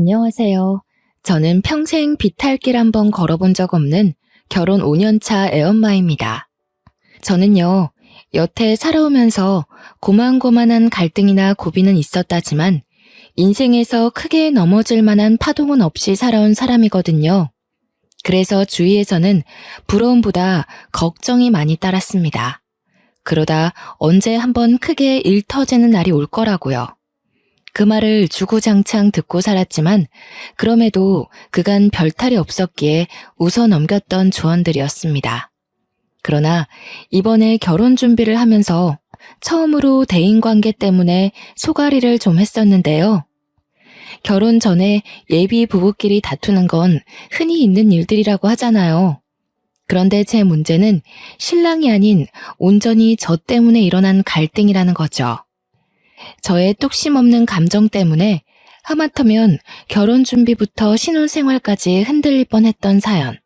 안녕하세요. 저는 평생 비탈길 한번 걸어본 적 없는 결혼 5년차 애엄마입니다. 저는요, 여태 살아오면서 고만고만한 갈등이나 고비는 있었다지만 인생에서 크게 넘어질 만한 파동은 없이 살아온 사람이거든요. 그래서 주위에서는 부러움보다 걱정이 많이 따랐습니다. 그러다 언제 한번 크게 일 터지는 날이 올 거라고요. 그 말을 주구장창 듣고 살았지만 그럼에도 그간 별탈이 없었기에 웃어 넘겼던 조언들이었습니다. 그러나 이번에 결혼 준비를 하면서 처음으로 대인관계 때문에 소가리를 좀 했었는데요. 결혼 전에 예비 부부끼리 다투는 건 흔히 있는 일들이라고 하잖아요. 그런데 제 문제는 신랑이 아닌 온전히 저 때문에 일어난 갈등이라는 거죠. 저의 뚝심 없는 감정 때문에 하마터면 결혼 준비부터 신혼생활까지 흔들릴 뻔했던 사연,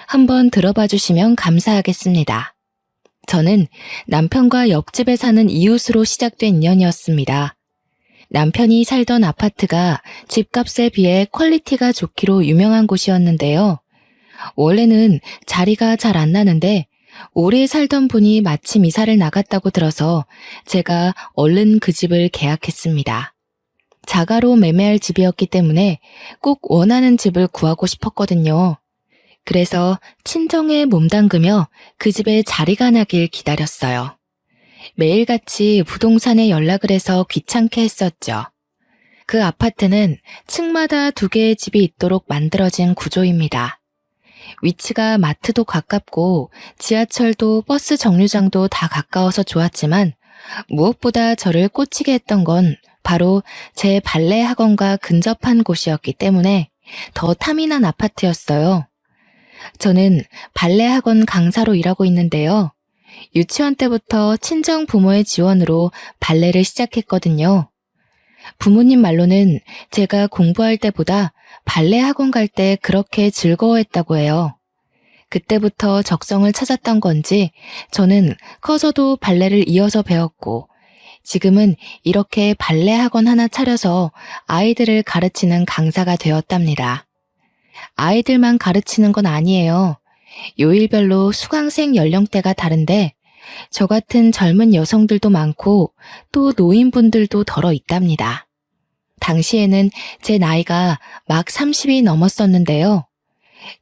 한번 들어봐 주시면 감사하겠습니다. 저는 남편과 옆집에 사는 이웃으로 시작된 인연이었습니다. 남편이 살던 아파트가 집값에 비해 퀄리티가 좋기로 유명한 곳이었는데요. 원래는 자리가 잘 안 나는데 오래 살던 분이 마침 이사를 나갔다고 들어서 제가 얼른 그 집을 계약했습니다. 자가로 매매할 집이었기 때문에 꼭 원하는 집을 구하고 싶었거든요. 그래서 친정에 몸담그며 그 집에 자리가 나길 기다렸어요. 매일같이 부동산에 연락을 해서 귀찮게 했었죠. 그 아파트는 층마다 2개의 집이 있도록 만들어진 구조입니다. 위치가 마트도 가깝고 지하철도 버스 정류장도 다 가까워서 좋았지만 무엇보다 저를 꽂히게 했던 건 바로 제 발레 학원과 근접한 곳이었기 때문에 더 탐이 난 아파트였어요. 저는 발레 학원 강사로 일하고 있는데요. 유치원 때부터 친정 부모의 지원으로 발레를 시작했거든요. 부모님 말로는 제가 공부할 때보다 발레 학원 갈 때 그렇게 즐거워했다고 해요. 그때부터 적성을 찾았던 건지 저는 커서도 발레를 이어서 배웠고 지금은 이렇게 발레 학원 하나 차려서 아이들을 가르치는 강사가 되었답니다. 아이들만 가르치는 건 아니에요. 요일별로 수강생 연령대가 다른데 저 같은 젊은 여성들도 많고 또 노인분들도 덜어 있답니다. 당시에는 제 나이가 막 30이 넘었었는데요.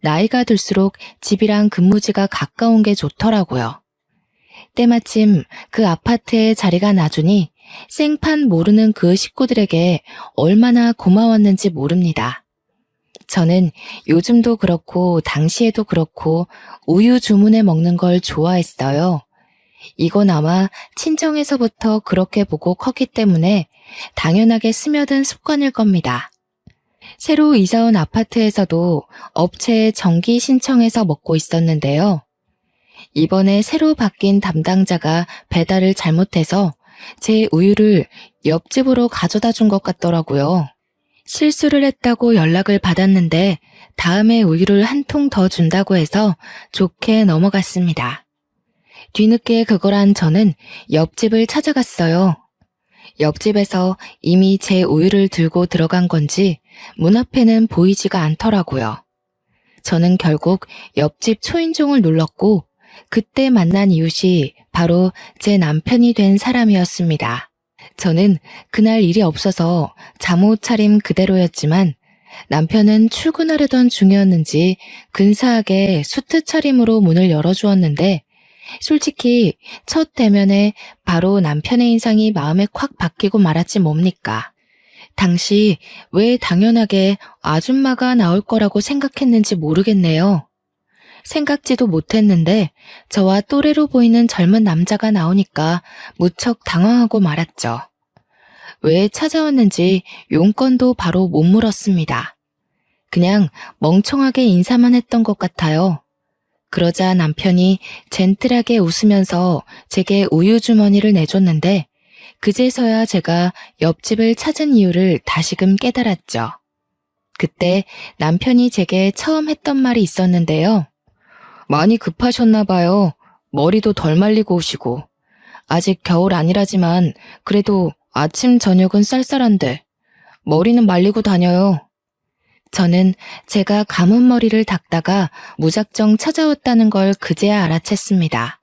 나이가 들수록 집이랑 근무지가 가까운 게 좋더라고요. 때마침 그 아파트에 자리가 나주니 생판 모르는 그 식구들에게 얼마나 고마웠는지 모릅니다. 저는 요즘도 그렇고 당시에도 그렇고 우유 주문해 먹는 걸 좋아했어요. 이건 아마 친정에서부터 그렇게 보고 컸기 때문에 당연하게 스며든 습관일 겁니다. 새로 이사온 아파트에서도 업체에 정기 신청해서 먹고 있었는데요. 이번에 새로 바뀐 담당자가 배달을 잘못해서 제 우유를 옆집으로 가져다 준 것 같더라고요. 실수를 했다고 연락을 받았는데 다음에 우유를 한 통 더 준다고 해서 좋게 넘어갔습니다. 뒤늦게 그걸 한 저는 옆집을 찾아갔어요. 옆집에서 이미 제 우유를 들고 들어간 건지 문 앞에는 보이지가 않더라고요. 저는 결국 옆집 초인종을 눌렀고 그때 만난 이웃이 바로 제 남편이 된 사람이었습니다. 저는 그날 일이 없어서 잠옷 차림 그대로였지만 남편은 출근하려던 중이었는지 근사하게 수트 차림으로 문을 열어주었는데 솔직히 첫 대면에 바로 남편의 인상이 마음에 콱 박히고 말았지 뭡니까. 당시 왜 당연하게 아줌마가 나올 거라고 생각했는지 모르겠네요. 생각지도 못했는데 저와 또래로 보이는 젊은 남자가 나오니까 무척 당황하고 말았죠. 왜 찾아왔는지 용건도 바로 못 물었습니다. 그냥 멍청하게 인사만 했던 것 같아요. 그러자 남편이 젠틀하게 웃으면서 제게 우유 주머니를 내줬는데 그제서야 제가 옆집을 찾은 이유를 다시금 깨달았죠. 그때 남편이 제게 처음 했던 말이 있었는데요. 많이 급하셨나 봐요. 머리도 덜 말리고 오시고. 아직 겨울 아니라지만 그래도 아침 저녁은 쌀쌀한데 머리는 말리고 다녀요. 저는 제가 감은 머리를 닦다가 무작정 찾아왔다는 걸 그제야 알아챘습니다.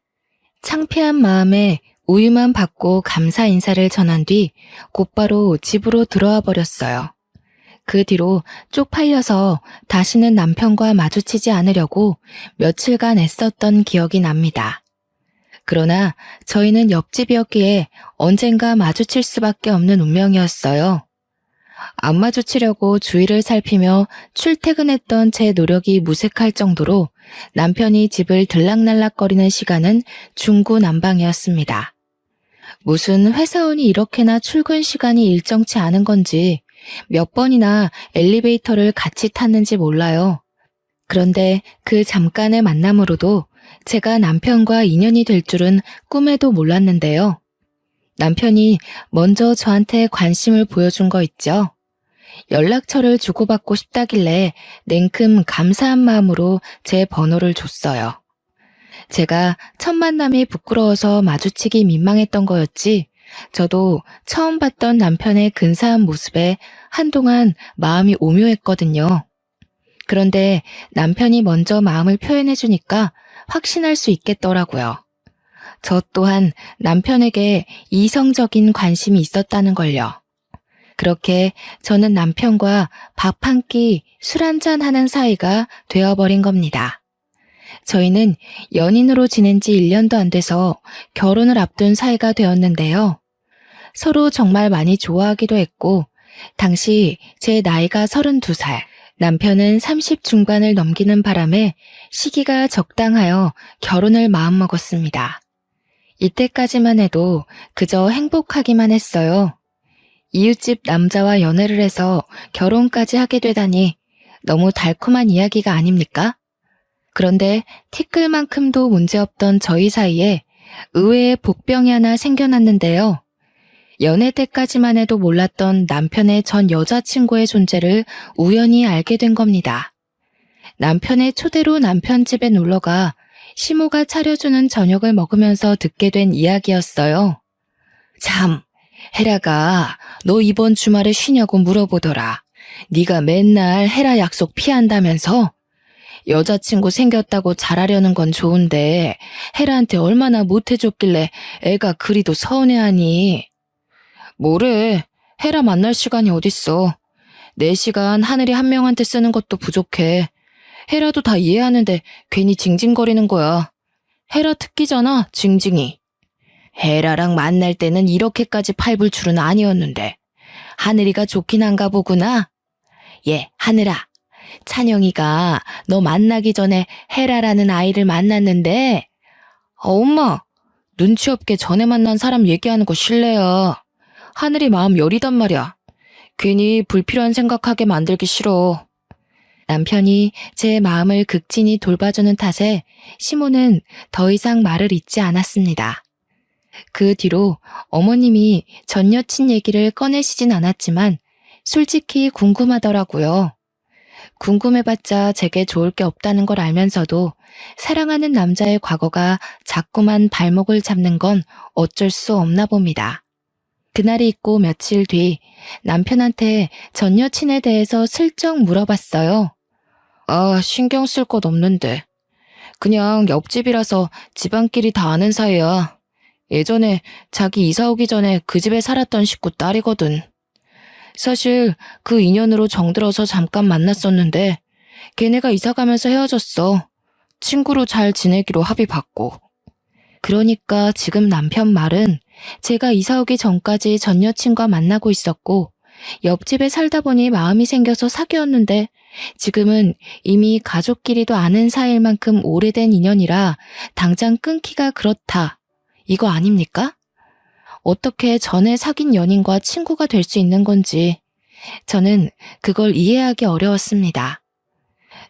창피한 마음에 우유만 받고 감사 인사를 전한 뒤 곧바로 집으로 들어와 버렸어요. 그 뒤로 쪽팔려서 다시는 남편과 마주치지 않으려고 며칠간 애썼던 기억이 납니다. 그러나 저희는 옆집이었기에 언젠가 마주칠 수밖에 없는 운명이었어요. 안 마주치려고 주위를 살피며 출퇴근했던 제 노력이 무색할 정도로 남편이 집을 들락날락거리는 시간은 중구난방이었습니다. 무슨 회사원이 이렇게나 출근 시간이 일정치 않은 건지 몇 번이나 엘리베이터를 같이 탔는지 몰라요. 그런데 그 잠깐의 만남으로도 제가 남편과 인연이 될 줄은 꿈에도 몰랐는데요. 남편이 먼저 저한테 관심을 보여준 거 있죠. 연락처를 주고받고 싶다길래 냉큼 감사한 마음으로 제 번호를 줬어요. 제가 첫 만남이 부끄러워서 마주치기 민망했던 거였지, 저도 처음 봤던 남편의 근사한 모습에 한동안 마음이 오묘했거든요. 그런데 남편이 먼저 마음을 표현해주니까 확신할 수 있겠더라고요. 저 또한 남편에게 이성적인 관심이 있었다는 걸요. 그렇게 저는 남편과 밥 한 끼, 술 한잔 하는 사이가 되어버린 겁니다. 저희는 연인으로 지낸 지 1년도 안 돼서 결혼을 앞둔 사이가 되었는데요. 서로 정말 많이 좋아하기도 했고, 당시 제 나이가 32살, 남편은 30 중반을 넘기는 바람에 시기가 적당하여 결혼을 마음먹었습니다. 이때까지만 해도 그저 행복하기만 했어요. 이웃집 남자와 연애를 해서 결혼까지 하게 되다니 너무 달콤한 이야기가 아닙니까? 그런데 티끌만큼도 문제없던 저희 사이에 의외의 복병이 하나 생겨났는데요. 연애 때까지만 해도 몰랐던 남편의 전 여자친구의 존재를 우연히 알게 된 겁니다. 남편의 초대로 남편 집에 놀러가 시모가 차려주는 저녁을 먹으면서 듣게 된 이야기였어요. 참, 헤라가 너 이번 주말에 쉬냐고 물어보더라. 네가 맨날 헤라 약속 피한다면서? 여자친구 생겼다고 잘하려는 건 좋은데 헤라한테 얼마나 못해줬길래 애가 그리도 서운해하니? 뭐래, 헤라 만날 시간이 어딨어. 내 시간 하늘이 한 명한테 쓰는 것도 부족해. 헤라도 다 이해하는데 괜히 징징거리는 거야. 헤라 특기잖아, 징징이. 헤라랑 만날 때는 이렇게까지 팔불출은 아니었는데 하늘이가 좋긴 한가 보구나. 예, 하늘아. 찬영이가 너 만나기 전에 헤라라는 아이를 만났는데 엄마, 눈치 없게 전에 만난 사람 얘기하는 거 실례야. 하늘이 마음 여리단 말이야. 괜히 불필요한 생각하게 만들기 싫어. 남편이 제 마음을 극진히 돌봐주는 탓에 시모는 더 이상 말을 잇지 않았습니다. 그 뒤로 어머님이 전 여친 얘기를 꺼내시진 않았지만 솔직히 궁금하더라고요. 궁금해봤자 제게 좋을 게 없다는 걸 알면서도 사랑하는 남자의 과거가 자꾸만 발목을 잡는 건 어쩔 수 없나 봅니다. 그날이 있고 며칠 뒤 남편한테 전 여친에 대해서 슬쩍 물어봤어요. 아, 신경 쓸 것 없는데. 그냥 옆집이라서 집안끼리 다 아는 사이야. 예전에 자기 이사 오기 전에 그 집에 살았던 식구 딸이거든. 사실 그 인연으로 정들어서 잠깐 만났었는데 걔네가 이사 가면서 헤어졌어. 친구로 잘 지내기로 합의봤고. 그러니까 지금 남편 말은 제가 이사 오기 전까지 전 여친과 만나고 있었고 옆집에 살다 보니 마음이 생겨서 사귀었는데 지금은 이미 가족끼리도 아는 사이일 만큼 오래된 인연이라 당장 끊기가 그렇다. 이거 아닙니까? 어떻게 전에 사귄 연인과 친구가 될 수 있는 건지 저는 그걸 이해하기 어려웠습니다.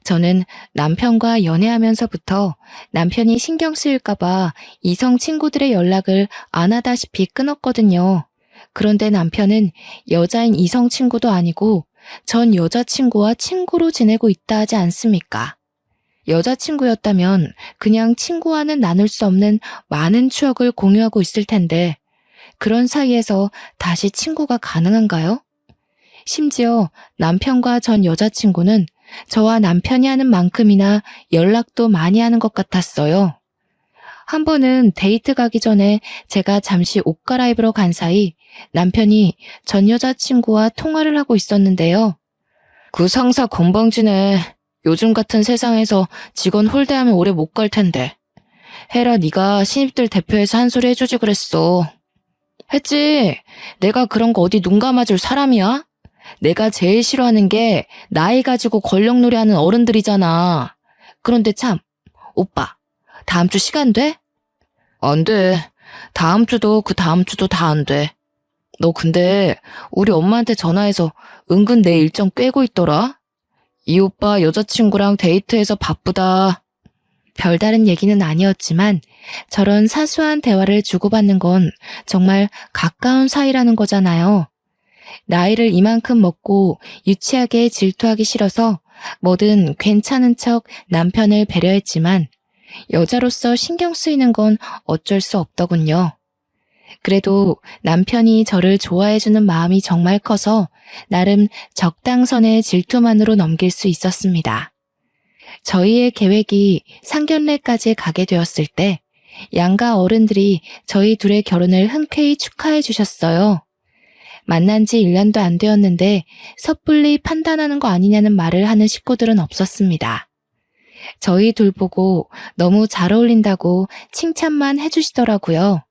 저는 남편과 연애하면서부터 남편이 신경 쓰일까봐 이성 친구들의 연락을 안 하다시피 끊었거든요. 그런데 남편은 여자인 이성 친구도 아니고 전 여자친구와 친구로 지내고 있다 하지 않습니까? 여자친구였다면 그냥 친구와는 나눌 수 없는 많은 추억을 공유하고 있을 텐데 그런 사이에서 다시 친구가 가능한가요? 심지어 남편과 전 여자친구는 저와 남편이 하는 만큼이나 연락도 많이 하는 것 같았어요. 한 번은 데이트 가기 전에 제가 잠시 옷 갈아입으러 간 사이 남편이 전 여자친구와 통화를 하고 있었는데요. 그 상사 건방지네. 요즘 같은 세상에서 직원 홀대하면 오래 못 갈 텐데. 헤라 네가 신입들 대표해서 한 소리 해주지 그랬어. 했지. 내가 그런 거 어디 눈 감아줄 사람이야? 내가 제일 싫어하는 게 나이 가지고 권력놀이 하는 어른들이잖아. 그런데 참, 오빠, 다음 주 시간 돼? 안 돼. 다음 주도 그 다음 주도 다 안 돼. 너 근데 우리 엄마한테 전화해서 은근 내 일정 꿰고 있더라? 이 오빠 여자친구랑 데이트해서 바쁘다. 별다른 얘기는 아니었지만 저런 사소한 대화를 주고받는 건 정말 가까운 사이라는 거잖아요. 나이를 이만큼 먹고 유치하게 질투하기 싫어서 뭐든 괜찮은 척 남편을 배려했지만 여자로서 신경 쓰이는 건 어쩔 수 없더군요. 그래도 남편이 저를 좋아해주는 마음이 정말 커서 나름 적당선의 질투만으로 넘길 수 있었습니다. 저희의 계획이 상견례까지 가게 되었을 때 양가 어른들이 저희 둘의 결혼을 흔쾌히 축하해 주셨어요. 만난 지 1년도 안 되었는데 섣불리 판단하는 거 아니냐는 말을 하는 식구들은 없었습니다. 저희 둘 보고 너무 잘 어울린다고 칭찬만 해주시더라고요.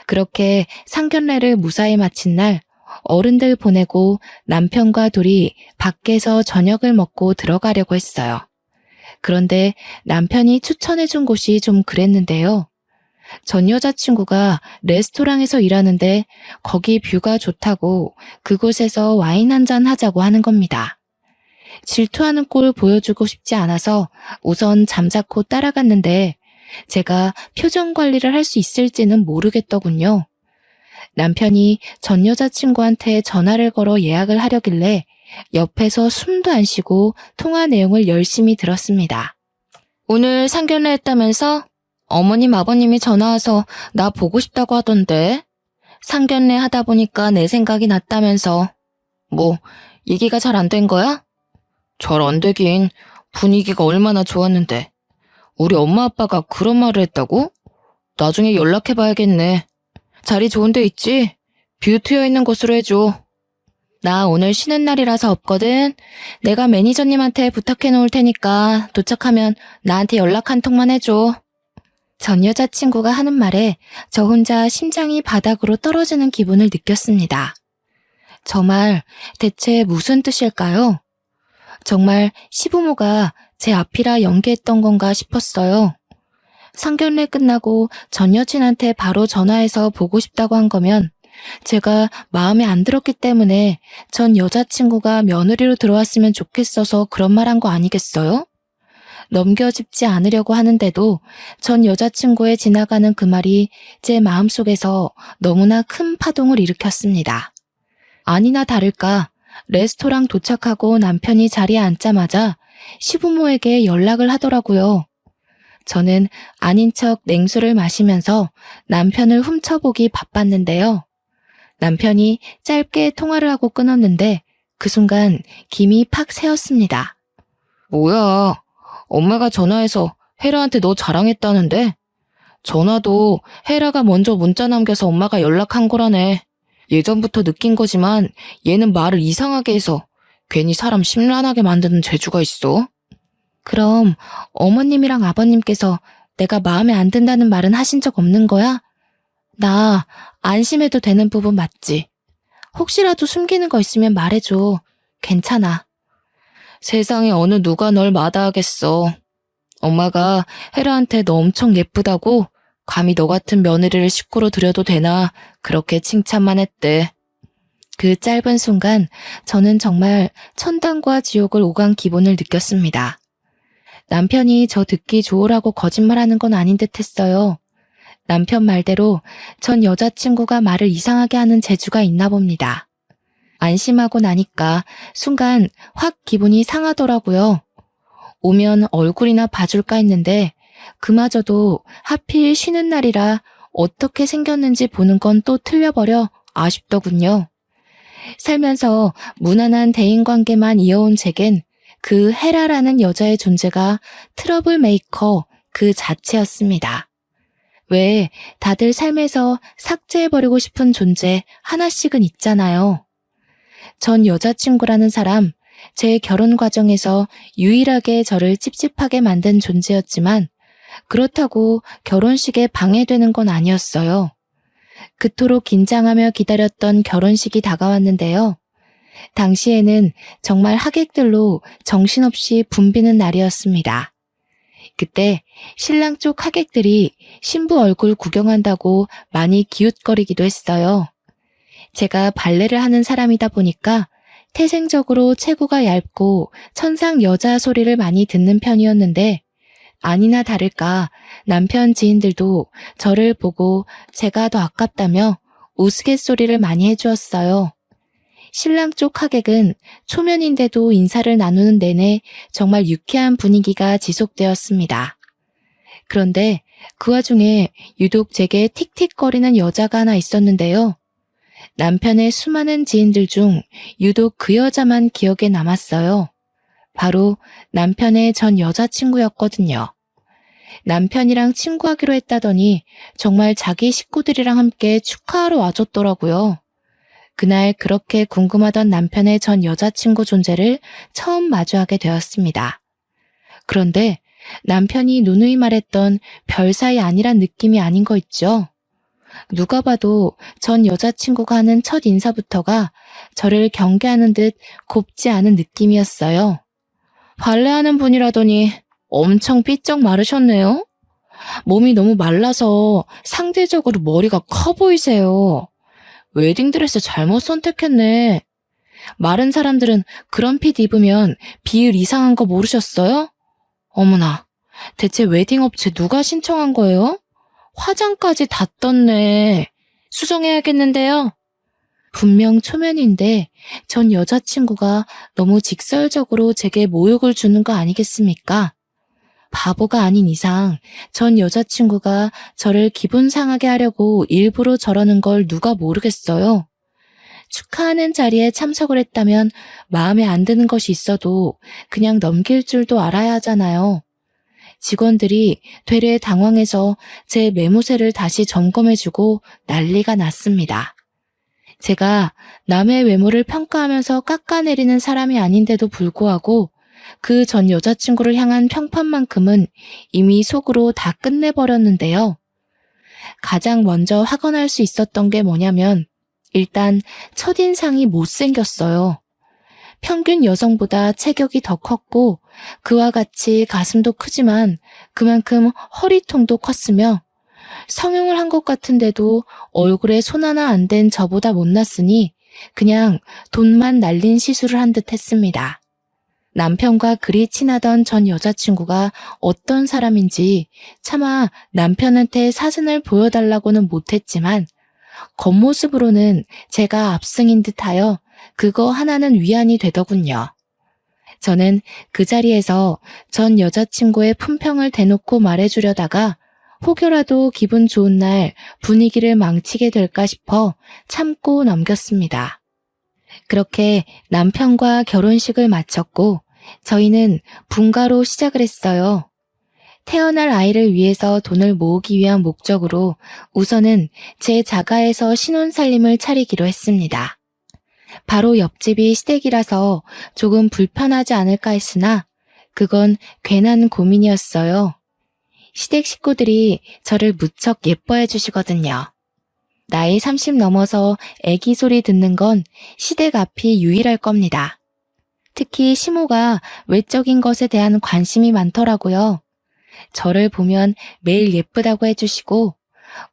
그렇게 상견례를 무사히 마친 날 어른들 보내고 남편과 둘이 밖에서 저녁을 먹고 들어가려고 했어요. 그런데 남편이 추천해준 곳이 좀 그랬는데요. 전 여자친구가 레스토랑에서 일하는데 거기 뷰가 좋다고 그곳에서 와인 한잔 하자고 하는 겁니다. 질투하는 꼴 보여주고 싶지 않아서 우선 잠자코 따라갔는데 제가 표정 관리를 할 수 있을지는 모르겠더군요. 남편이 전 여자친구한테 전화를 걸어 예약을 하려길래 옆에서 숨도 안 쉬고 통화 내용을 열심히 들었습니다. 오늘 상견례 했다면서? 어머님 아버님이 전화와서 나 보고 싶다고 하던데. 상견례 하다 보니까 내 생각이 났다면서. 뭐 얘기가 잘 안 된 거야? 잘 안 되긴. 분위기가 얼마나 좋았는데. 우리 엄마 아빠가 그런 말을 했다고? 나중에 연락해봐야겠네. 자리 좋은 데 있지? 뷰 트여 있는 곳으로 해줘. 나 오늘 쉬는 날이라서 없거든. 내가 매니저님한테 부탁해 놓을 테니까 도착하면 나한테 연락 한 통만 해줘. 전 여자친구가 하는 말에 저 혼자 심장이 바닥으로 떨어지는 기분을 느꼈습니다. 저 말 대체 무슨 뜻일까요? 정말 시부모가 제 앞이라 연기했던 건가 싶었어요. 상견례 끝나고 전 여친한테 바로 전화해서 보고 싶다고 한 거면 제가 마음에 안 들었기 때문에 전 여자친구가 며느리로 들어왔으면 좋겠어서 그런 말 한 거 아니겠어요? 넘겨짚지 않으려고 하는데도 전 여자친구의 지나가는 그 말이 제 마음속에서 너무나 큰 파동을 일으켰습니다. 아니나 다를까 레스토랑 도착하고 남편이 자리에 앉자마자 시부모에게 연락을 하더라고요. 저는 아닌 척 냉수를 마시면서 남편을 훔쳐보기 바빴는데요. 남편이 짧게 통화를 하고 끊었는데 그 순간 김이 팍 새었습니다. 뭐야, 엄마가 전화해서 헤라한테 너 자랑했다는데? 전화도 헤라가 먼저 문자 남겨서 엄마가 연락한 거라네. 예전부터 느낀 거지만 얘는 말을 이상하게 해서 괜히 사람 심란하게 만드는 재주가 있어. 그럼 어머님이랑 아버님께서 내가 마음에 안 든다는 말은 하신 적 없는 거야? 나 안심해도 되는 부분 맞지? 혹시라도 숨기는 거 있으면 말해줘. 괜찮아. 세상에 어느 누가 널 마다하겠어. 엄마가 헤라한테 너 엄청 예쁘다고 감히 너 같은 며느리를 식구로 들여도 되나 그렇게 칭찬만 했대. 그 짧은 순간 저는 정말 천당과 지옥을 오간 기분을 느꼈습니다. 남편이 저 듣기 좋으라고 거짓말하는 건 아닌 듯 했어요. 남편 말대로 전 여자친구가 말을 이상하게 하는 재주가 있나 봅니다. 안심하고 나니까 순간 확 기분이 상하더라고요. 오면 얼굴이나 봐줄까 했는데 그마저도 하필 쉬는 날이라 어떻게 생겼는지 보는 건 또 틀려버려 아쉽더군요. 살면서 무난한 대인관계만 이어온 제겐 그 헤라라는 여자의 존재가 트러블 메이커 그 자체였습니다. 왜 다들 삶에서 삭제해버리고 싶은 존재 하나씩은 있잖아요. 전 여자친구라는 사람, 제 결혼 과정에서 유일하게 저를 찝찝하게 만든 존재였지만 그렇다고 결혼식에 방해되는 건 아니었어요. 그토록 긴장하며 기다렸던 결혼식이 다가왔는데요. 당시에는 정말 하객들로 정신없이 붐비는 날이었습니다. 그때 신랑 쪽 하객들이 신부 얼굴 구경한다고 많이 기웃거리기도 했어요. 제가 발레를 하는 사람이다 보니까 태생적으로 체구가 얇고 천상 여자 소리를 많이 듣는 편이었는데 아니나 다를까 남편 지인들도 저를 보고 제가 더 아깝다며 우스갯소리를 많이 해주었어요. 신랑 쪽 하객은 초면인데도 인사를 나누는 내내 정말 유쾌한 분위기가 지속되었습니다. 그런데 그 와중에 유독 제게 틱틱거리는 여자가 하나 있었는데요. 남편의 수많은 지인들 중 유독 그 여자만 기억에 남았어요. 바로 남편의 전 여자친구였거든요. 남편이랑 친구하기로 했다더니 정말 자기 식구들이랑 함께 축하하러 와줬더라고요. 그날 그렇게 궁금하던 남편의 전 여자친구 존재를 처음 마주하게 되었습니다. 그런데 남편이 누누이 말했던 별 사이 아니란 느낌이 아닌 거 있죠? 누가 봐도 전 여자친구가 하는 첫 인사부터가 저를 경계하는 듯 곱지 않은 느낌이었어요. 발레하는 분이라더니 엄청 삐쩍 마르셨네요. 몸이 너무 말라서 상대적으로 머리가 커 보이세요. 웨딩드레스 잘못 선택했네. 마른 사람들은 그런 핏 입으면 비율 이상한 거 모르셨어요? 어머나, 대체 웨딩 업체 누가 신청한 거예요? 화장까지 다 떴네. 수정해야겠는데요. 분명 초면인데 전 여자친구가 너무 직설적으로 제게 모욕을 주는 거 아니겠습니까? 바보가 아닌 이상 전 여자친구가 저를 기분 상하게 하려고 일부러 저러는 걸 누가 모르겠어요. 축하하는 자리에 참석을 했다면 마음에 안 드는 것이 있어도 그냥 넘길 줄도 알아야 하잖아요. 직원들이 되레 당황해서 제 매무새를 다시 점검해주고 난리가 났습니다. 제가 남의 외모를 평가하면서 깎아내리는 사람이 아닌데도 불구하고 그 전 여자친구를 향한 평판만큼은 이미 속으로 다 끝내버렸는데요. 가장 먼저 확언할 수 있었던 게 뭐냐면 일단 첫인상이 못생겼어요. 평균 여성보다 체격이 더 컸고 그와 같이 가슴도 크지만 그만큼 허리통도 컸으며 성형을 한 것 같은데도 얼굴에 손 하나 안 댄 저보다 못났으니 그냥 돈만 날린 시술을 한 듯 했습니다. 남편과 그리 친하던 전 여자친구가 어떤 사람인지 차마 남편한테 사진을 보여달라고는 못했지만 겉모습으로는 제가 압승인 듯하여 그거 하나는 위안이 되더군요. 저는 그 자리에서 전 여자친구의 품평을 대놓고 말해주려다가 혹여라도 기분 좋은 날 분위기를 망치게 될까 싶어 참고 넘겼습니다. 그렇게 남편과 결혼식을 마쳤고 저희는 분가로 시작을 했어요. 태어날 아이를 위해서 돈을 모으기 위한 목적으로 우선은 제 자가에서 신혼살림을 차리기로 했습니다. 바로 옆집이 시댁이라서 조금 불편하지 않을까 했으나 그건 괜한 고민이었어요. 시댁 식구들이 저를 무척 예뻐해 주시거든요. 나이 30 넘어서 애기 소리 듣는 건 시댁 앞이 유일할 겁니다. 특히 시모가 외적인 것에 대한 관심이 많더라고요. 저를 보면 매일 예쁘다고 해주시고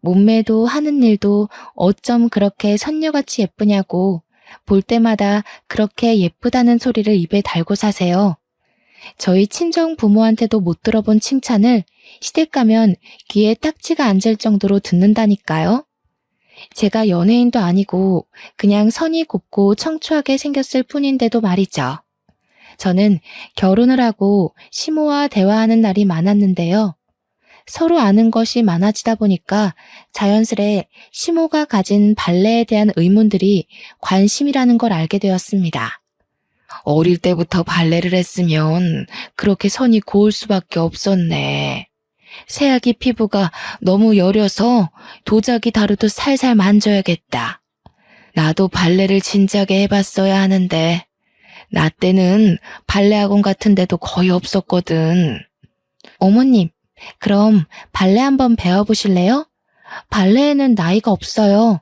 몸매도 하는 일도 어쩜 그렇게 선녀같이 예쁘냐고 볼 때마다 그렇게 예쁘다는 소리를 입에 달고 사세요. 저희 친정 부모한테도 못 들어본 칭찬을 시댁 가면 귀에 딱지가 앉을 정도로 듣는다니까요. 제가 연예인도 아니고 그냥 선이 곱고 청초하게 생겼을 뿐인데도 말이죠. 저는 결혼을 하고 시모와 대화하는 날이 많았는데요. 서로 아는 것이 많아지다 보니까 자연스레 시모가 가진 발레에 대한 의문들이 관심이라는 걸 알게 되었습니다. 어릴 때부터 발레를 했으면 그렇게 선이 고울 수밖에 없었네. 새아기 피부가 너무 여려서 도자기 다루듯 살살 만져야겠다. 나도 발레를 진작에 해봤어야 하는데 나 때는 발레 학원 같은 데도 거의 없었거든. 어머님, 그럼 발레 한번 배워보실래요? 발레에는 나이가 없어요.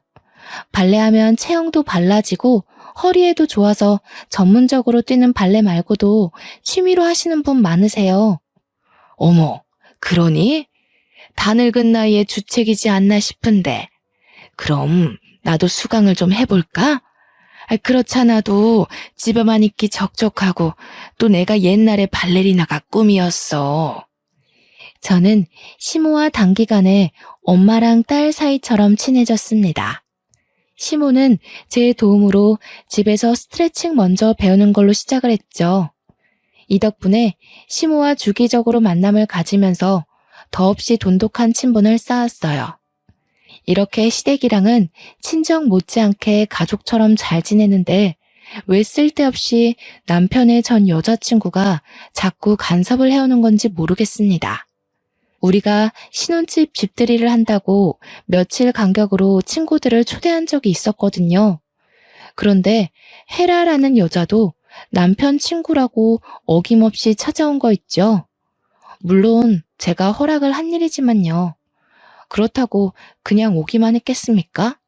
발레하면 체형도 발라지고 허리에도 좋아서 전문적으로 뛰는 발레 말고도 취미로 하시는 분 많으세요. 어머, 그러니? 다 늙은 나이에 주책이지 않나 싶은데. 그럼 나도 수강을 좀 해볼까? 그렇잖아도 집에만 있기 적적하고 또 내가 옛날에 발레리나가 꿈이었어. 저는 시모와 단기간에 엄마랑 딸 사이처럼 친해졌습니다. 시모는 제 도움으로 집에서 스트레칭 먼저 배우는 걸로 시작을 했죠. 이 덕분에 시모와 주기적으로 만남을 가지면서 더없이 돈독한 친분을 쌓았어요. 이렇게 시댁이랑은 친정 못지않게 가족처럼 잘 지내는데 왜 쓸데없이 남편의 전 여자친구가 자꾸 간섭을 해오는 건지 모르겠습니다. 우리가 신혼집 집들이를 한다고 며칠 간격으로 친구들을 초대한 적이 있었거든요. 그런데 헤라라는 여자도 남편 친구라고 어김없이 찾아온 거 있죠. 물론 제가 허락을 한 일이지만요. 그렇다고 그냥 오기만 했겠습니까?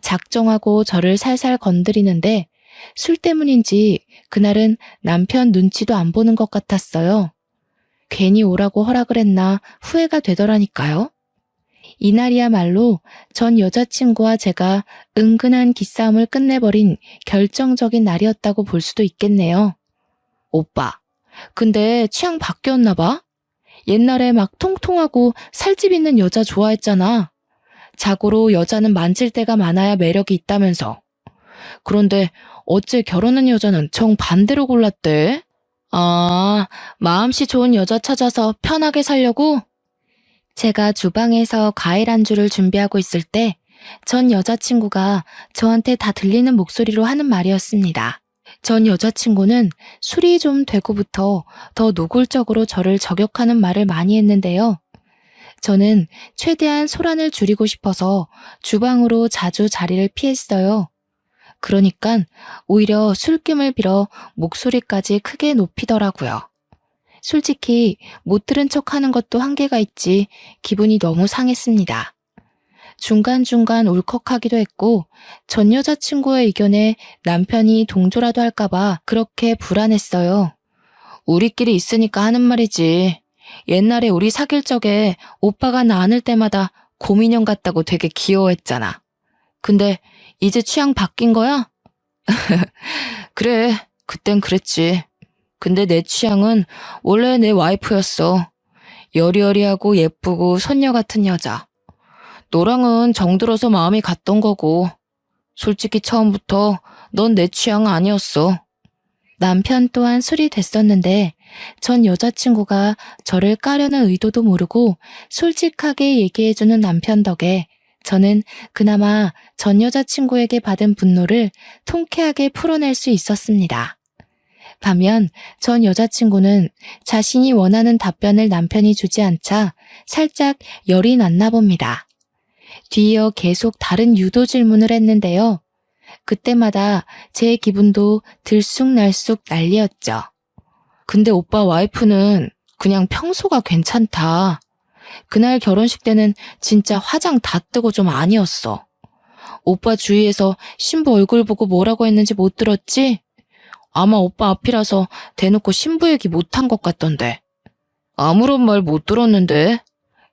작정하고 저를 살살 건드리는데 술 때문인지 그날은 남편 눈치도 안 보는 것 같았어요. 괜히 오라고 허락을 했나 후회가 되더라니까요. 이날이야말로 전 여자친구와 제가 은근한 기싸움을 끝내버린 결정적인 날이었다고 볼 수도 있겠네요. 오빠, 근데 취향 바뀌었나 봐? 옛날에 막 통통하고 살집 있는 여자 좋아했잖아. 자고로 여자는 만질 때가 많아야 매력이 있다면서. 그런데 어째 결혼한 여자는 정반대로 골랐대? 아, 마음씨 좋은 여자 찾아서 편하게 살려고? 제가 주방에서 과일 안주를 준비하고 있을 때 전 여자친구가 저한테 다 들리는 목소리로 하는 말이었습니다. 전 여자친구는 술이 좀 되고부터 더 노골적으로 저를 저격하는 말을 많이 했는데요. 저는 최대한 소란을 줄이고 싶어서 주방으로 자주 자리를 피했어요. 그러니까 오히려 술김을 빌어 목소리까지 크게 높이더라고요. 솔직히 못 들은 척하는 것도 한계가 있지 기분이 너무 상했습니다. 중간중간 울컥하기도 했고 전 여자친구의 의견에 남편이 동조라도 할까봐 그렇게 불안했어요. 우리끼리 있으니까 하는 말이지. 옛날에 우리 사귈 적에 오빠가 나 안을 때마다 곰인형 같다고 되게 귀여워했잖아. 근데 이제 취향 바뀐 거야? 그래, 그땐 그랬지. 근데 내 취향은 원래 내 와이프였어. 여리여리하고 예쁘고 손녀 같은 여자. 너랑은 정들어서 마음이 갔던 거고. 솔직히 처음부터 넌 내 취향 아니었어. 남편 또한 술이 됐었는데 전 여자친구가 저를 까려는 의도도 모르고 솔직하게 얘기해주는 남편 덕에 저는 그나마 전 여자친구에게 받은 분노를 통쾌하게 풀어낼 수 있었습니다. 반면 전 여자친구는 자신이 원하는 답변을 남편이 주지 않자 살짝 열이 났나 봅니다. 뒤이어 계속 다른 유도 질문을 했는데요. 그때마다 제 기분도 들쑥날쑥 난리였죠. 근데 오빠 와이프는 그냥 평소가 괜찮다. 그날 결혼식 때는 진짜 화장 다 뜨고 좀 아니었어. 오빠 주위에서 신부 얼굴 보고 뭐라고 했는지 못 들었지? 아마 오빠 앞이라서 대놓고 신부 얘기 못한 것 같던데. 아무런 말 못 들었는데.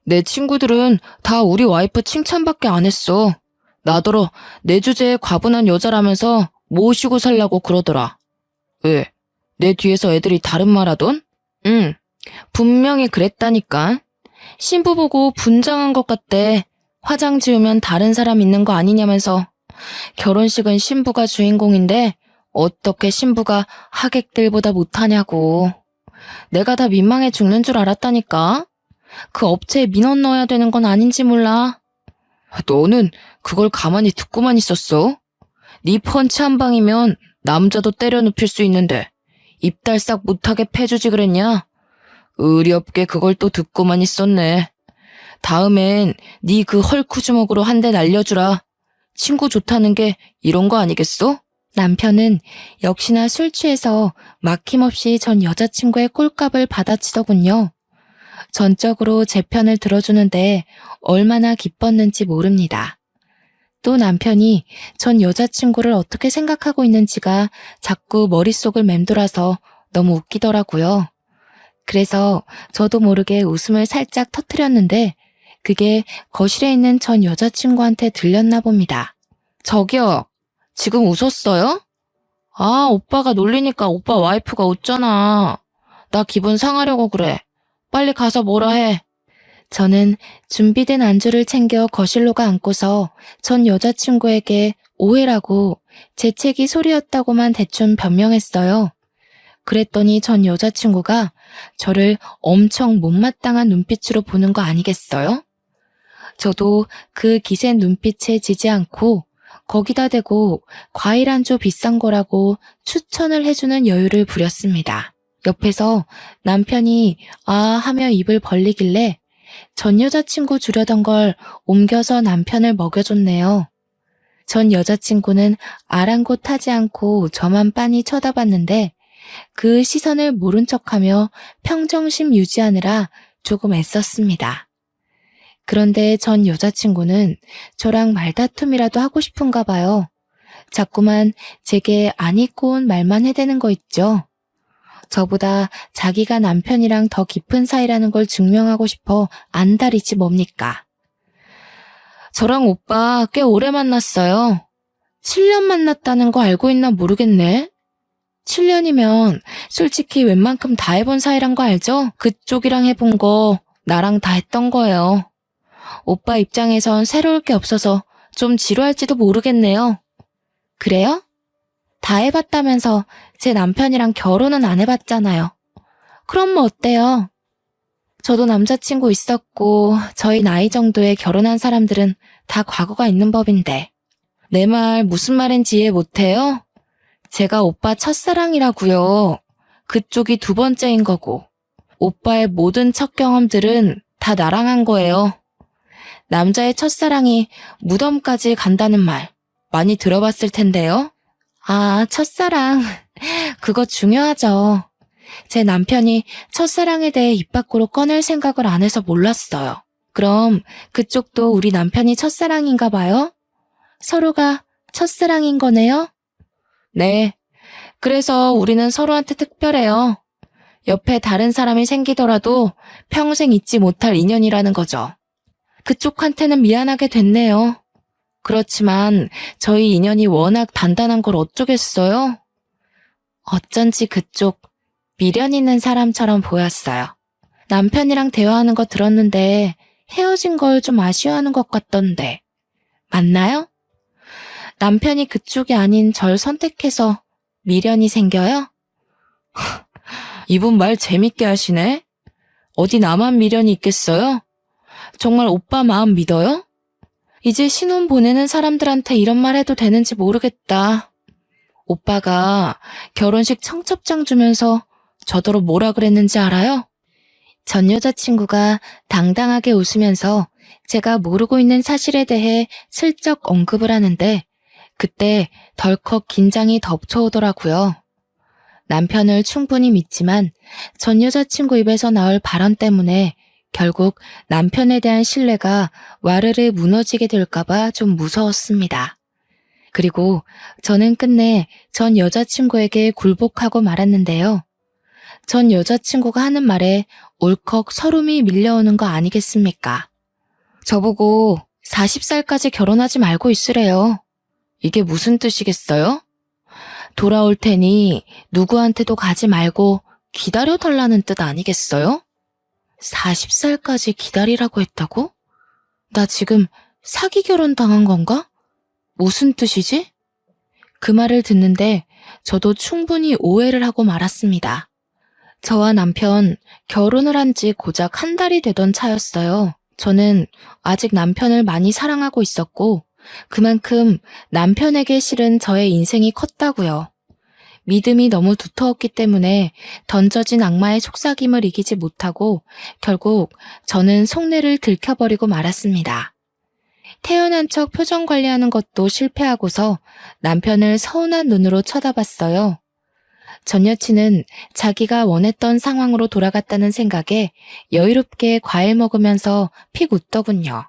내 친구들은 다 우리 와이프 칭찬밖에 안 했어. 나더러 내 주제에 과분한 여자라면서 모시고 살라고 그러더라. 왜? 내 뒤에서 애들이 다른 말 하던? 응, 분명히 그랬다니까. 신부 보고 분장한 것 같대. 화장 지우면 다른 사람 있는 거 아니냐면서. 결혼식은 신부가 주인공인데 어떻게 신부가 하객들보다 못하냐고. 내가 다 민망해 죽는 줄 알았다니까. 그 업체에 민원 넣어야 되는 건 아닌지 몰라. 너는 그걸 가만히 듣고만 있었어? 네 펀치 한 방이면 남자도 때려 눕힐 수 있는데 입달싹 못하게 패주지 그랬냐? 의리 없게 그걸 또 듣고만 있었네. 다음엔 네 그 헐크 주먹으로 한 대 날려주라. 친구 좋다는 게 이런 거 아니겠어? 남편은 역시나 술 취해서 막힘없이 전 여자친구의 꼴값을 받아치더군요. 전적으로 제 편을 들어주는데 얼마나 기뻤는지 모릅니다. 또 남편이 전 여자친구를 어떻게 생각하고 있는지가 자꾸 머릿속을 맴돌아서 너무 웃기더라고요. 그래서 저도 모르게 웃음을 살짝 터뜨렸는데 그게 거실에 있는 전 여자친구한테 들렸나 봅니다. 저기요, 지금 웃었어요? 아, 오빠가 놀리니까 오빠 와이프가 웃잖아. 나 기분 상하려고 그래. 빨리 가서 뭐라 해. 저는 준비된 안주를 챙겨 거실로 가 앉고서 전 여자친구에게 오해라고 재채기 소리였다고만 대충 변명했어요. 그랬더니 전 여자친구가 저를 엄청 못마땅한 눈빛으로 보는 거 아니겠어요? 저도 그 기센 눈빛에 지지 않고 거기다 대고 과일 안주 비싼 거라고 추천을 해주는 여유를 부렸습니다. 옆에서 남편이 아 하며 입을 벌리길래 전 여자친구 주려던 걸 옮겨서 남편을 먹여줬네요. 전 여자친구는 아랑곳하지 않고 저만 빤히 쳐다봤는데 그 시선을 모른 척하며 평정심 유지하느라 조금 애썼습니다. 그런데 전 여자친구는 저랑 말다툼이라도 하고 싶은가 봐요. 자꾸만 제게 안 잊고 온 말만 해대는 거 있죠. 저보다 자기가 남편이랑 더 깊은 사이라는 걸 증명하고 싶어 안달이지 뭡니까. 저랑 오빠 꽤 오래 만났어요. 7년 만났다는 거 알고 있나 모르겠네. 7년이면 솔직히 웬만큼 다 해본 사이란 거 알죠? 그쪽이랑 해본 거 나랑 다 했던 거예요. 오빠 입장에선 새로울 게 없어서 좀 지루할지도 모르겠네요. 그래요? 다 해봤다면서 제 남편이랑 결혼은 안 해봤잖아요. 그럼 뭐 어때요? 저도 남자친구 있었고 저희 나이 정도에 결혼한 사람들은 다 과거가 있는 법인데. 내 말 무슨 말인지 이해 못해요? 제가 오빠 첫사랑이라고요. 그쪽이 두 번째인 거고. 오빠의 모든 첫 경험들은 다 나랑 한 거예요. 남자의 첫사랑이 무덤까지 간다는 말 많이 들어봤을 텐데요. 아, 첫사랑. 그거 중요하죠. 제 남편이 첫사랑에 대해 입 밖으로 꺼낼 생각을 안 해서 몰랐어요. 그럼 그쪽도 우리 남편이 첫사랑인가 봐요? 서로가 첫사랑인 거네요? 네. 그래서 우리는 서로한테 특별해요. 옆에 다른 사람이 생기더라도 평생 잊지 못할 인연이라는 거죠. 그쪽한테는 미안하게 됐네요. 그렇지만 저희 인연이 워낙 단단한 걸 어쩌겠어요? 어쩐지 그쪽 미련 있는 사람처럼 보였어요. 남편이랑 대화하는 거 들었는데 헤어진 걸 좀 아쉬워하는 것 같던데. 맞나요? 남편이 그쪽이 아닌 절 선택해서 미련이 생겨요? 이분 말 재밌게 하시네? 어디 나만 미련이 있겠어요? 정말 오빠 마음 믿어요? 이제 신혼 보내는 사람들한테 이런 말 해도 되는지 모르겠다. 오빠가 결혼식 청첩장 주면서 저더러 뭐라 그랬는지 알아요? 전 여자친구가 당당하게 웃으면서 제가 모르고 있는 사실에 대해 슬쩍 언급을 하는데 그때 덜컥 긴장이 덮쳐오더라고요. 남편을 충분히 믿지만 전 여자친구 입에서 나올 발언 때문에 결국 남편에 대한 신뢰가 와르르 무너지게 될까봐 좀 무서웠습니다. 그리고 저는 끝내 전 여자친구에게 굴복하고 말았는데요. 전 여자친구가 하는 말에 울컥 서름이 밀려오는 거 아니겠습니까? 저보고 40살까지 결혼하지 말고 있으래요. 이게 무슨 뜻이겠어요? 돌아올 테니 누구한테도 가지 말고 기다려달라는 뜻 아니겠어요? 40살까지 기다리라고 했다고? 나 지금 사기 결혼 당한 건가? 무슨 뜻이지? 그 말을 듣는데 저도 충분히 오해를 하고 말았습니다. 저와 남편 결혼을 한 지 고작 한 달이 되던 차였어요. 저는 아직 남편을 많이 사랑하고 있었고 그만큼 남편에게 실은 저의 인생이 컸다고요. 믿음이 너무 두터웠기 때문에 던져진 악마의 속삭임을 이기지 못하고 결국 저는 속내를 들켜버리고 말았습니다. 태연한 척 표정 관리하는 것도 실패하고서 남편을 서운한 눈으로 쳐다봤어요. 전 여친은 자기가 원했던 상황으로 돌아갔다는 생각에 여유롭게 과일 먹으면서 픽 웃더군요.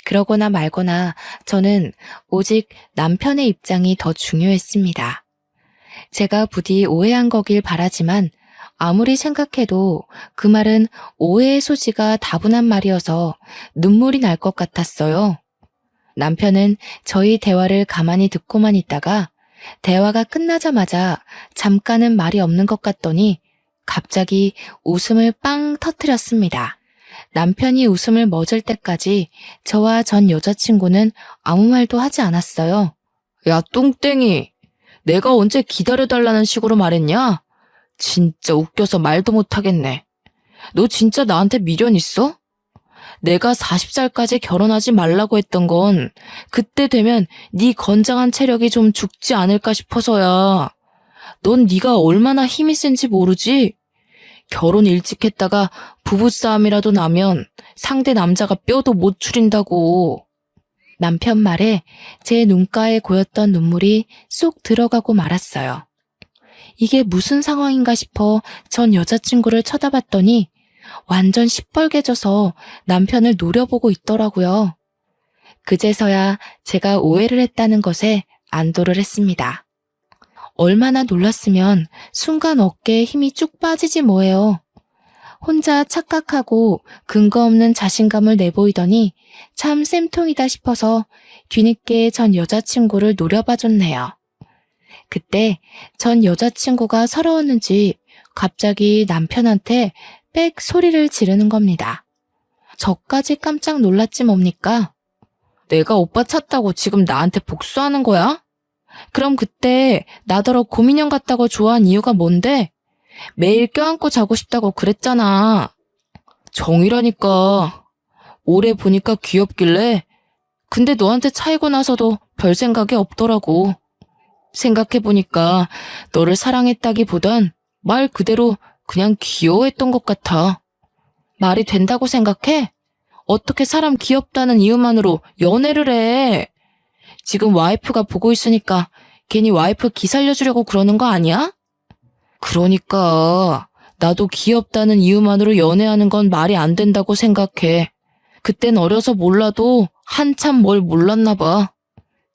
그러거나 말거나 저는 오직 남편의 입장이 더 중요했습니다. 제가 부디 오해한 거길 바라지만 아무리 생각해도 그 말은 오해의 소지가 다분한 말이어서 눈물이 날 것 같았어요. 남편은 저희 대화를 가만히 듣고만 있다가 대화가 끝나자마자 잠깐은 말이 없는 것 같더니 갑자기 웃음을 빵 터뜨렸습니다. 남편이 웃음을 멎을 때까지 저와 전 여자친구는 아무 말도 하지 않았어요. 야, 똥땡이. 내가 언제 기다려달라는 식으로 말했냐? 진짜 웃겨서 말도 못하겠네. 너 진짜 나한테 미련 있어? 내가 40살까지 결혼하지 말라고 했던 건 그때 되면 네 건장한 체력이 좀 죽지 않을까 싶어서야. 넌 네가 얼마나 힘이 센지 모르지? 결혼 일찍 했다가 부부싸움이라도 나면 상대 남자가 뼈도 못 추린다고. 남편 말에 제 눈가에 고였던 눈물이 쏙 들어가고 말았어요. 이게 무슨 상황인가 싶어 전 여자친구를 쳐다봤더니 완전 시뻘개져서 남편을 노려보고 있더라고요. 그제서야 제가 오해를 했다는 것에 안도를 했습니다. 얼마나 놀랐으면 순간 어깨에 힘이 쭉 빠지지 뭐예요. 혼자 착각하고 근거 없는 자신감을 내보이더니 참 쌤통이다 싶어서 뒤늦게 전 여자친구를 노려봐줬네요. 그때 전 여자친구가 서러웠는지 갑자기 남편한테 빽 소리를 지르는 겁니다. 저까지 깜짝 놀랐지 뭡니까? 내가 오빠 찾다고 지금 나한테 복수하는 거야? 그럼 그때 나더러 곰인형 같다고 좋아한 이유가 뭔데? 매일 껴안고 자고 싶다고 그랬잖아. 정이라니까. 오래 보니까 귀엽길래. 근데 너한테 차이고 나서도 별 생각이 없더라고. 생각해보니까 너를 사랑했다기보단 말 그대로 그냥 귀여워했던 것 같아. 말이 된다고 생각해? 어떻게 사람 귀엽다는 이유만으로 연애를 해? 지금 와이프가 보고 있으니까 괜히 와이프 기살려주려고 그러는 거 아니야? 그러니까 나도 귀엽다는 이유만으로 연애하는 건 말이 안 된다고 생각해. 그땐 어려서 몰라도 한참 뭘 몰랐나 봐.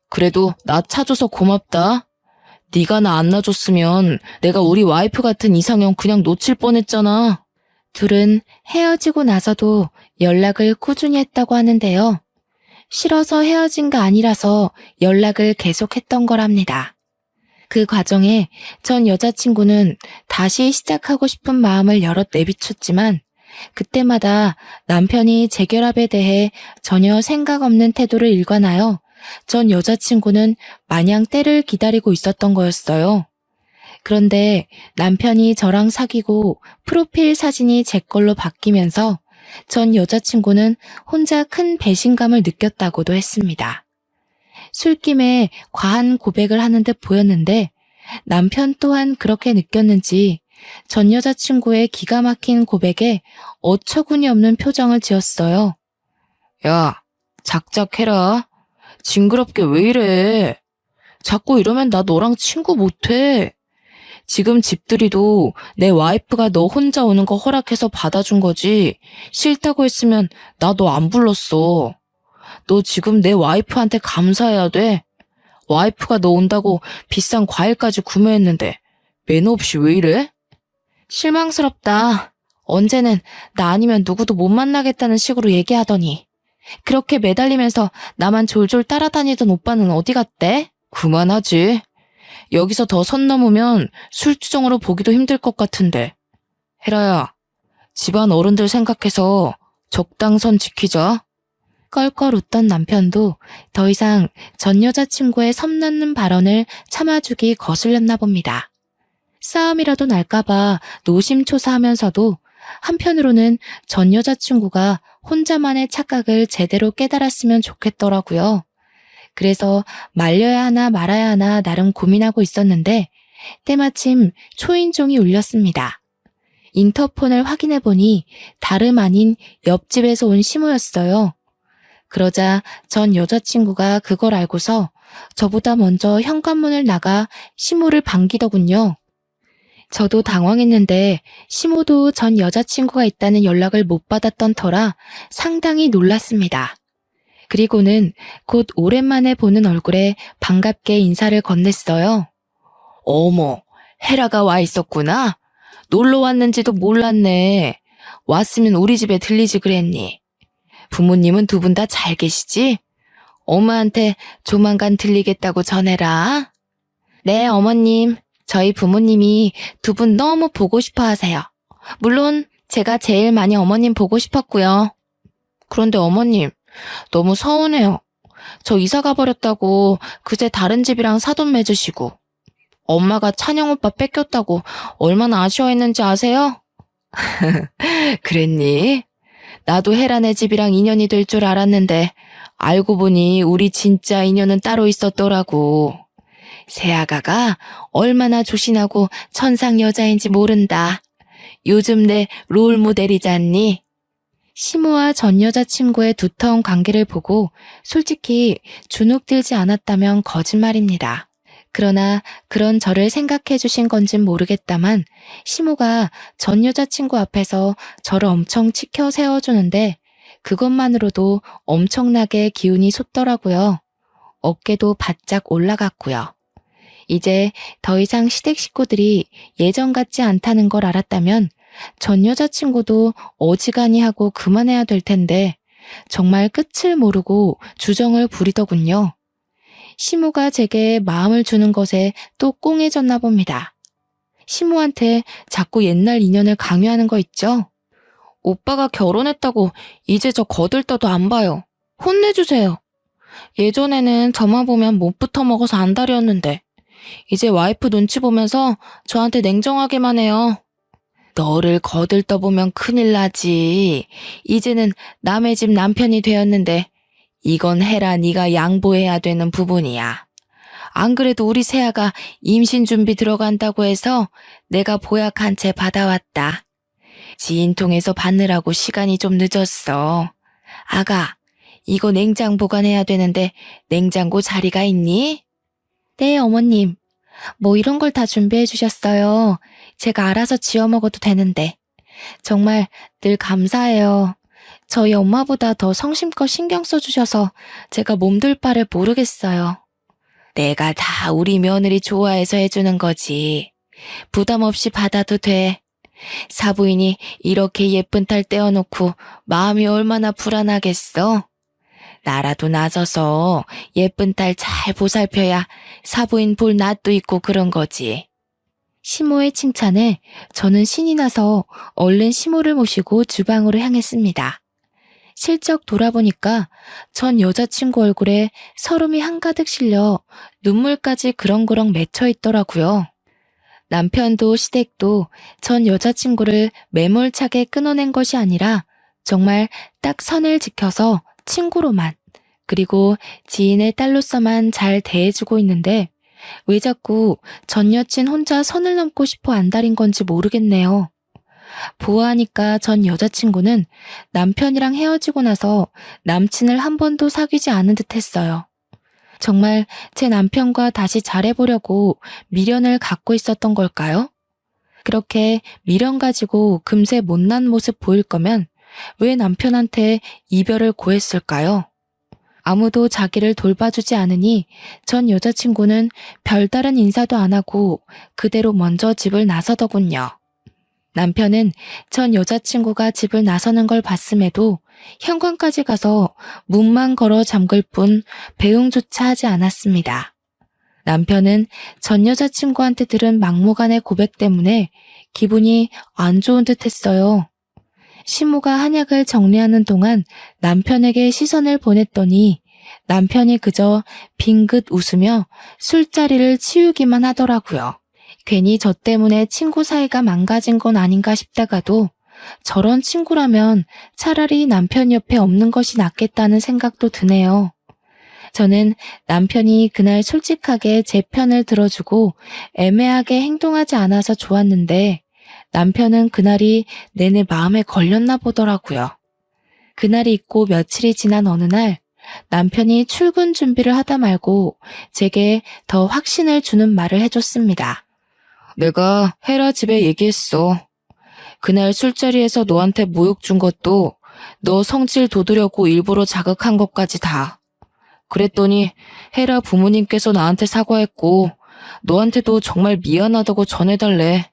그래도 나 차줘서 고맙다. 네가 나 안 놔줬으면 내가 우리 와이프 같은 이상형 그냥 놓칠 뻔했잖아. 둘은 헤어지고 나서도 연락을 꾸준히 했다고 하는데요. 싫어서 헤어진 거 아니라서 연락을 계속했던 거랍니다. 그 과정에 전 여자친구는 다시 시작하고 싶은 마음을 여럿 내비쳤지만 그때마다 남편이 재결합에 대해 전혀 생각 없는 태도를 일관하여 전 여자친구는 마냥 때를 기다리고 있었던 거였어요. 그런데 남편이 저랑 사귀고 프로필 사진이 제 걸로 바뀌면서 전 여자친구는 혼자 큰 배신감을 느꼈다고도 했습니다. 술김에 과한 고백을 하는 듯 보였는데 남편 또한 그렇게 느꼈는지 전 여자친구의 기가 막힌 고백에 어처구니 없는 표정을 지었어요. 야, 작작해라. 징그럽게 왜 이래. 자꾸 이러면 나 너랑 친구 못해. 지금 집들이도 내 와이프가 너 혼자 오는 거 허락해서 받아준 거지. 싫다고 했으면 나 너 안 불렀어. 너 지금 내 와이프한테 감사해야 돼. 와이프가 너 온다고 비싼 과일까지 구매했는데 매너 없이 왜 이래? 실망스럽다. 언제는 나 아니면 누구도 못 만나겠다는 식으로 얘기하더니 그렇게 매달리면서 나만 졸졸 따라다니던 오빠는 어디 갔대? 그만하지. 여기서 더 선 넘으면 술주정으로 보기도 힘들 것 같은데. 혜라야, 집안 어른들 생각해서 적당선 지키자. 껄껄 웃던 남편도 더 이상 전 여자친구의 섬나는 발언을 참아주기 거슬렸나 봅니다. 싸움이라도 날까봐 노심초사하면서도 한편으로는 전 여자친구가 혼자만의 착각을 제대로 깨달았으면 좋겠더라고요. 그래서 말려야 하나 말아야 하나 나름 고민하고 있었는데 때마침 초인종이 울렸습니다. 인터폰을 확인해보니 다름 아닌 옆집에서 온 시모였어요. 그러자 전 여자친구가 그걸 알고서 저보다 먼저 현관문을 나가 시모를 반기더군요. 저도 당황했는데 시모도 전 여자친구가 있다는 연락을 못 받았던 터라 상당히 놀랐습니다. 그리고는 곧 오랜만에 보는 얼굴에 반갑게 인사를 건넸어요. 어머, 헤라가 와 있었구나. 놀러 왔는지도 몰랐네. 왔으면 우리 집에 들리지 그랬니? 부모님은 두 분 다 잘 계시지? 엄마한테 조만간 들리겠다고 전해라. 네, 어머님. 저희 부모님이 두 분 너무 보고 싶어 하세요. 물론 제가 제일 많이 어머님 보고 싶었고요. 그런데 어머님, 너무 서운해요. 저 이사 가버렸다고 그새 다른 집이랑 사돈 맺으시고 엄마가 찬영 오빠 뺏겼다고 얼마나 아쉬워했는지 아세요? 그랬니? 나도 혜란의 집이랑 인연이 될 줄 알았는데 알고 보니 우리 진짜 인연은 따로 있었더라고. 새아가가 얼마나 조신하고 천상 여자인지 모른다. 요즘 내 롤모델이잖니? 시모와 전 여자친구의 두터운 관계를 보고 솔직히 주눅들지 않았다면 거짓말입니다. 그러나 그런 저를 생각해 주신 건진 모르겠다만 시모가 전 여자친구 앞에서 저를 엄청 치켜 세워주는데 그것만으로도 엄청나게 기운이 솟더라고요. 어깨도 바짝 올라갔고요. 이제 더 이상 시댁 식구들이 예전 같지 않다는 걸 알았다면 전 여자친구도 어지간히 하고 그만해야 될 텐데 정말 끝을 모르고 주정을 부리더군요. 시모가 제게 마음을 주는 것에 또 꽁해졌나 봅니다. 시모한테 자꾸 옛날 인연을 강요하는 거 있죠? 오빠가 결혼했다고 이제 저 거들떠도 안 봐요. 혼내주세요. 예전에는 저만 보면 못부터 먹어서 안달이었는데 이제 와이프 눈치 보면서 저한테 냉정하게만 해요. 너를 거들떠보면 큰일 나지. 이제는 남의 집 남편이 되었는데 이건 해라 네가 양보해야 되는 부분이야. 안 그래도 우리 새아가 임신 준비 들어간다고 해서 내가 보약 한 채 받아왔다. 지인 통해서 받느라고 시간이 좀 늦었어. 아가, 이거 냉장 보관해야 되는데 냉장고 자리가 있니? 네, 어머님. 뭐 이런 걸 다 준비해 주셨어요. 제가 알아서 지어 먹어도 되는데. 정말 늘 감사해요. 저희 엄마보다 더 성심껏 신경 써주셔서 제가 몸둘 바를 모르겠어요. 내가 다 우리 며느리 좋아해서 해주는 거지. 부담 없이 받아도 돼. 사부인이 이렇게 예쁜 딸 떼어놓고 마음이 얼마나 불안하겠어? 나라도 나서서 예쁜 딸 잘 보살펴야 사부인 볼 낯도 있고 그런 거지. 시모의 칭찬에 저는 신이 나서 얼른 시모를 모시고 주방으로 향했습니다. 실적 돌아보니까 전 여자친구 얼굴에 서름이 한가득 실려 눈물까지 그렁그렁 맺혀 있더라고요. 남편도 시댁도 전 여자친구를 매몰차게 끊어낸 것이 아니라 정말 딱 선을 지켜서 친구로만 그리고 지인의 딸로서만 잘 대해주고 있는데 왜 자꾸 전 여친 혼자 선을 넘고 싶어 안달인 건지 모르겠네요. 보아하니까 전 여자친구는 남편이랑 헤어지고 나서 남친을 한 번도 사귀지 않은 듯 했어요. 정말 제 남편과 다시 잘해보려고 미련을 갖고 있었던 걸까요? 그렇게 미련 가지고 금세 못난 모습 보일 거면 왜 남편한테 이별을 고했을까요? 아무도 자기를 돌봐주지 않으니 전 여자친구는 별다른 인사도 안 하고 그대로 먼저 집을 나서더군요. 남편은 전 여자친구가 집을 나서는 걸 봤음에도 현관까지 가서 문만 걸어 잠글 뿐 배웅조차 하지 않았습니다. 남편은 전 여자친구한테 들은 막무가내 고백 때문에 기분이 안 좋은 듯 했어요. 시모가 한약을 정리하는 동안 남편에게 시선을 보냈더니 남편이 그저 빙긋 웃으며 술자리를 치우기만 하더라고요. 괜히 저 때문에 친구 사이가 망가진 건 아닌가 싶다가도 저런 친구라면 차라리 남편 옆에 없는 것이 낫겠다는 생각도 드네요. 저는 남편이 그날 솔직하게 제 편을 들어주고 애매하게 행동하지 않아서 좋았는데 남편은 그날이 내내 마음에 걸렸나 보더라고요. 그날이 있고 며칠이 지난 어느 날 남편이 출근 준비를 하다 말고 제게 더 확신을 주는 말을 해줬습니다. 내가 헤라 집에 얘기했어. 그날 술자리에서 너한테 모욕 준 것도 너 성질 돋으려고 일부러 자극한 것까지 다. 그랬더니 헤라 부모님께서 나한테 사과했고 너한테도 정말 미안하다고 전해달래.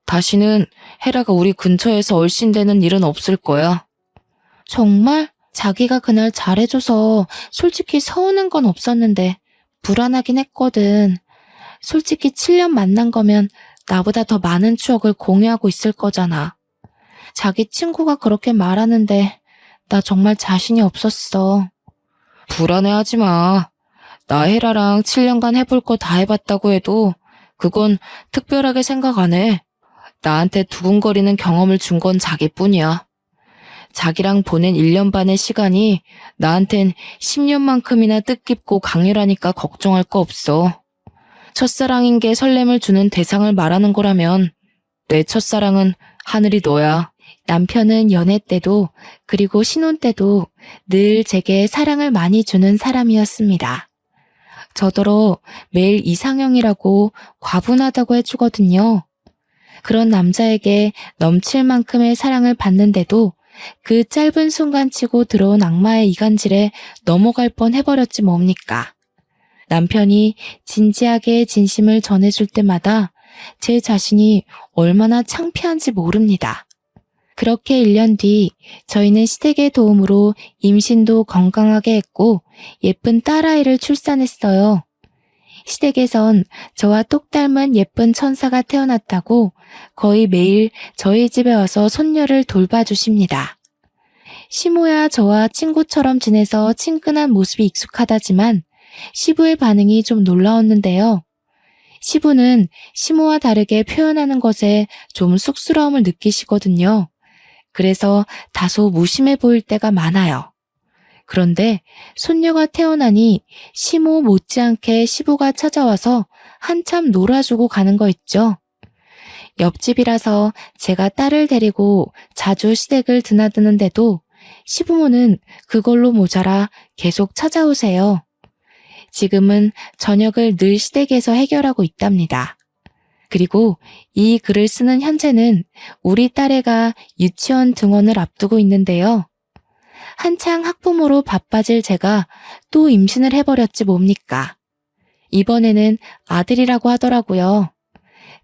다시는 헤라가 우리 근처에서 얼씬되는 일은 없을 거야. 정말? 자기가 그날 잘해줘서 솔직히 서운한 건 없었는데 불안하긴 했거든. 솔직히 7년 만난 거면 나보다 더 많은 추억을 공유하고 있을 거잖아. 자기 친구가 그렇게 말하는데 나 정말 자신이 없었어. 불안해하지 마. 나 헤라랑 7년간 해볼 거 다 해봤다고 해도 그건 특별하게 생각 안 해. 나한테 두근거리는 경험을 준 건 자기뿐이야. 자기랑 보낸 1년 반의 시간이 나한텐 10년만큼이나 뜻깊고 강렬하니까 걱정할 거 없어. 첫사랑인 게 설렘을 주는 대상을 말하는 거라면 내 첫사랑은 하늘이 너야. 남편은 연애 때도 그리고 신혼 때도 늘 제게 사랑을 많이 주는 사람이었습니다. 저더러 매일 이상형이라고 과분하다고 해주거든요. 그런 남자에게 넘칠 만큼의 사랑을 받는데도 그 짧은 순간치고 들어온 악마의 이간질에 넘어갈 뻔 해버렸지 뭡니까. 남편이 진지하게 진심을 전해줄 때마다 제 자신이 얼마나 창피한지 모릅니다. 그렇게 1년 뒤 저희는 시댁의 도움으로 임신도 건강하게 했고 예쁜 딸아이를 출산했어요. 시댁에선 저와 똑 닮은 예쁜 천사가 태어났다고 거의 매일 저희 집에 와서 손녀를 돌봐주십니다. 시모야 저와 친구처럼 지내서 친근한 모습이 익숙하다지만 시부의 반응이 좀 놀라웠는데요. 시부는 시모와 다르게 표현하는 것에 좀 쑥스러움을 느끼시거든요. 그래서 다소 무심해 보일 때가 많아요. 그런데 손녀가 태어나니 시모 못지않게 시부가 찾아와서 한참 놀아주고 가는 거 있죠. 옆집이라서 제가 딸을 데리고 자주 시댁을 드나드는데도 시부모는 그걸로 모자라 계속 찾아오세요. 지금은 저녁을 늘 시댁에서 해결하고 있답니다. 그리고 이 글을 쓰는 현재는 우리 딸애가 유치원 등원을 앞두고 있는데요. 한창 학부모로 바빠질 제가 또 임신을 해버렸지 뭡니까. 이번에는 아들이라고 하더라고요.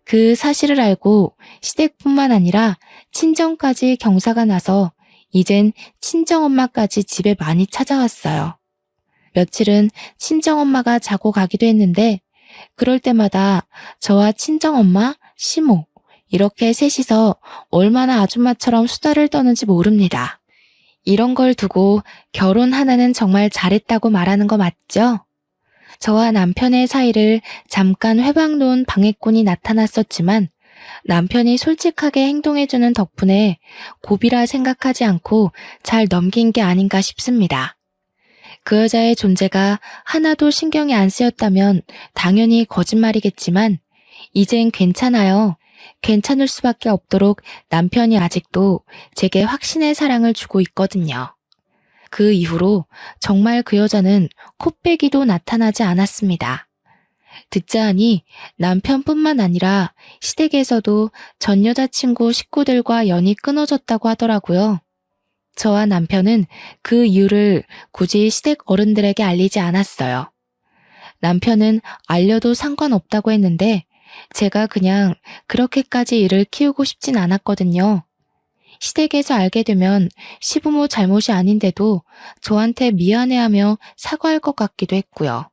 그 사실을 알고 시댁뿐만 아니라 친정까지 경사가 나서 이젠 친정엄마까지 집에 많이 찾아왔어요. 며칠은 친정엄마가 자고 가기도 했는데 그럴 때마다 저와 친정엄마, 시모 이렇게 셋이서 얼마나 아줌마처럼 수다를 떠는지 모릅니다. 이런 걸 두고 결혼 하나는 정말 잘했다고 말하는 거 맞죠? 저와 남편의 사이를 잠깐 회방 놓은 방해꾼이 나타났었지만 남편이 솔직하게 행동해주는 덕분에 고비라 생각하지 않고 잘 넘긴 게 아닌가 싶습니다. 그 여자의 존재가 하나도 신경이 안 쓰였다면 당연히 거짓말이겠지만 이젠 괜찮아요. 괜찮을 수밖에 없도록 남편이 아직도 제게 확신의 사랑을 주고 있거든요. 그 이후로 정말 그 여자는 코빼기도 나타나지 않았습니다. 듣자 하니 남편뿐만 아니라 시댁에서도 전 여자친구 식구들과 연이 끊어졌다고 하더라고요. 저와 남편은 그 이유를 굳이 시댁 어른들에게 알리지 않았어요. 남편은 알려도 상관없다고 했는데 제가 그냥 그렇게까지 일을 키우고 싶진 않았거든요. 시댁에서 알게 되면 시부모 잘못이 아닌데도 저한테 미안해하며 사과할 것 같기도 했고요.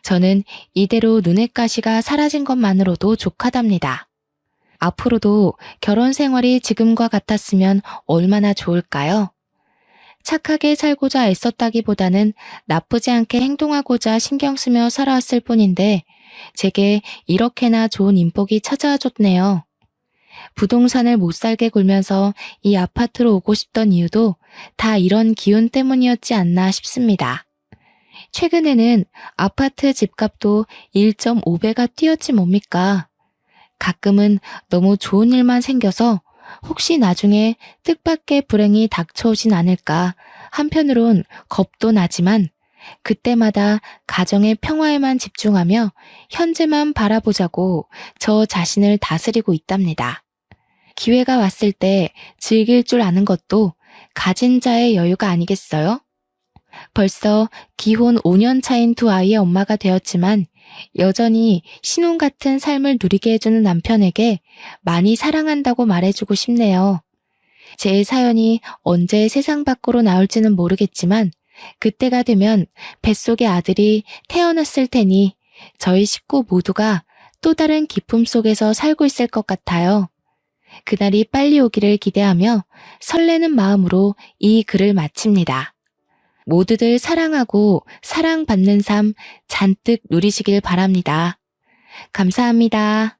저는 이대로 눈엣 가시가 사라진 것만으로도 족하답니다. 앞으로도 결혼 생활이 지금과 같았으면 얼마나 좋을까요? 착하게 살고자 애썼다기보다는 나쁘지 않게 행동하고자 신경 쓰며 살아왔을 뿐인데 제게 이렇게나 좋은 인복이 찾아와 줬네요. 부동산을 못 살게 굴면서 이 아파트로 오고 싶던 이유도 다 이런 기운 때문이었지 않나 싶습니다. 최근에는 아파트 집값도 1.5배가 뛰었지 뭡니까? 가끔은 너무 좋은 일만 생겨서 혹시 나중에 뜻밖의 불행이 닥쳐오진 않을까 한편으론 겁도 나지만 그때마다 가정의 평화에만 집중하며 현재만 바라보자고 저 자신을 다스리고 있답니다. 기회가 왔을 때 즐길 줄 아는 것도 가진 자의 여유가 아니겠어요? 벌써 기혼 5년 차인 두 아이의 엄마가 되었지만 여전히 신혼 같은 삶을 누리게 해주는 남편에게 많이 사랑한다고 말해주고 싶네요. 제 사연이 언제 세상 밖으로 나올지는 모르겠지만 그때가 되면 뱃속의 아들이 태어났을 테니 저희 식구 모두가 또 다른 기쁨 속에서 살고 있을 것 같아요. 그날이 빨리 오기를 기대하며 설레는 마음으로 이 글을 마칩니다. 모두들 사랑하고 사랑받는 삶 잔뜩 누리시길 바랍니다. 감사합니다.